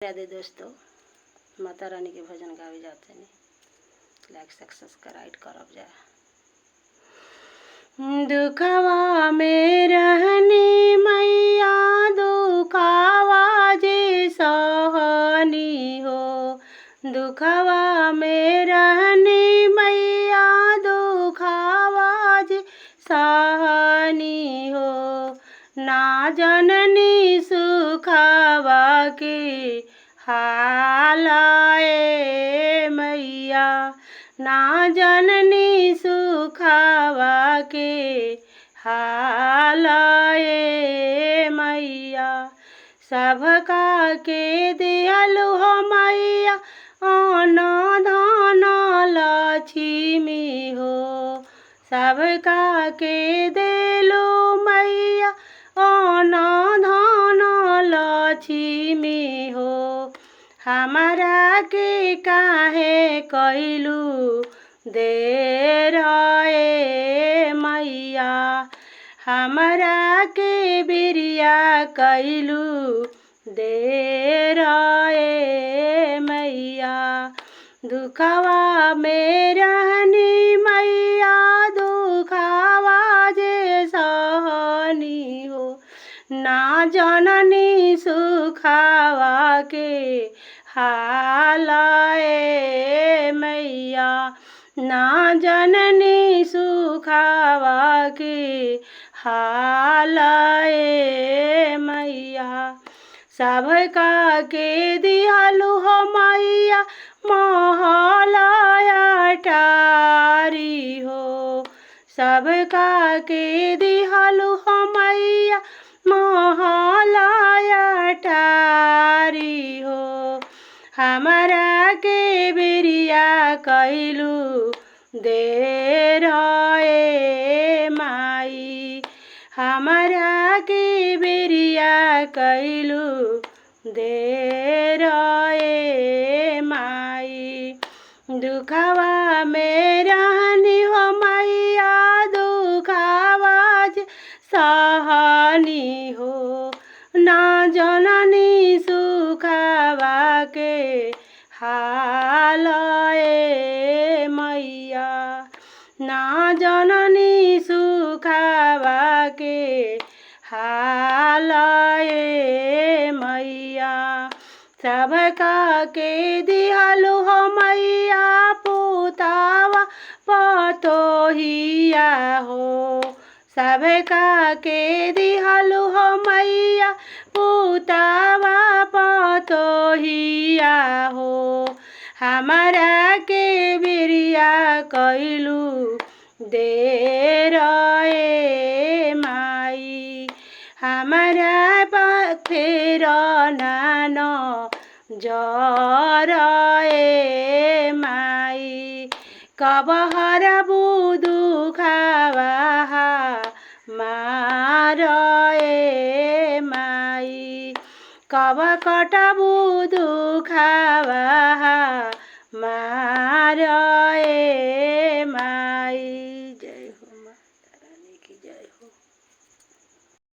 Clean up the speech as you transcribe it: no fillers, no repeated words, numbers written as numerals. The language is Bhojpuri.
राधे दोस्तों, माता रानी के भजन गावे जाते हैं। लाइक सब्सक्राइब करब जा। दुखवा में रहनी मैया, दुखवा जे सहनी हो। दुखवा में रहनी मैया, दुखवा जे सहनी हो। ना जननी सुखवा के हालाए मैया, ना जननी सुखवा के हालाए मैया। सबका के दिहलु हो मैया, अन्न धन लक्ष्मी हो। सबका के देलु मैया, अन्न धन लक्ष्मी हो। हमारा के काहे कैलू देर ए मैया, हमारा के बिरिया कैलू देर ए मैया। दुखवा में रहनी मैया, दुखवा जे सहनी हो। ना जननी सुखवा के हालाए मैया, ना जननी सुखवा के हालाए मैया। सबका के दिहलु हो मैया, महलया टारी हो। सबका के दिहलु हो मैया, महलया टारी हो। हमारा के बिरिया कैलू देर ए माई, हमारा के बिरिया कैलू देर ए माई। दुखवा में रहनी हो मैया, दुखवा जे सहनी हो। ना जननी सुखवा के हालाए मैया, ना जननी सुखवा के हालाए मैया। सबका के दिहलु हो मैया, पुतावा पतोहिया हो। सबका के दिहलु हो मैया, पुतावा पतोहिया हो। हमारा के बिरिया कैलू देर ए माई, हमारा फेर नान जर ए माई। कब हरबु दुखवा मार ए माई, कब कटबु दुखवा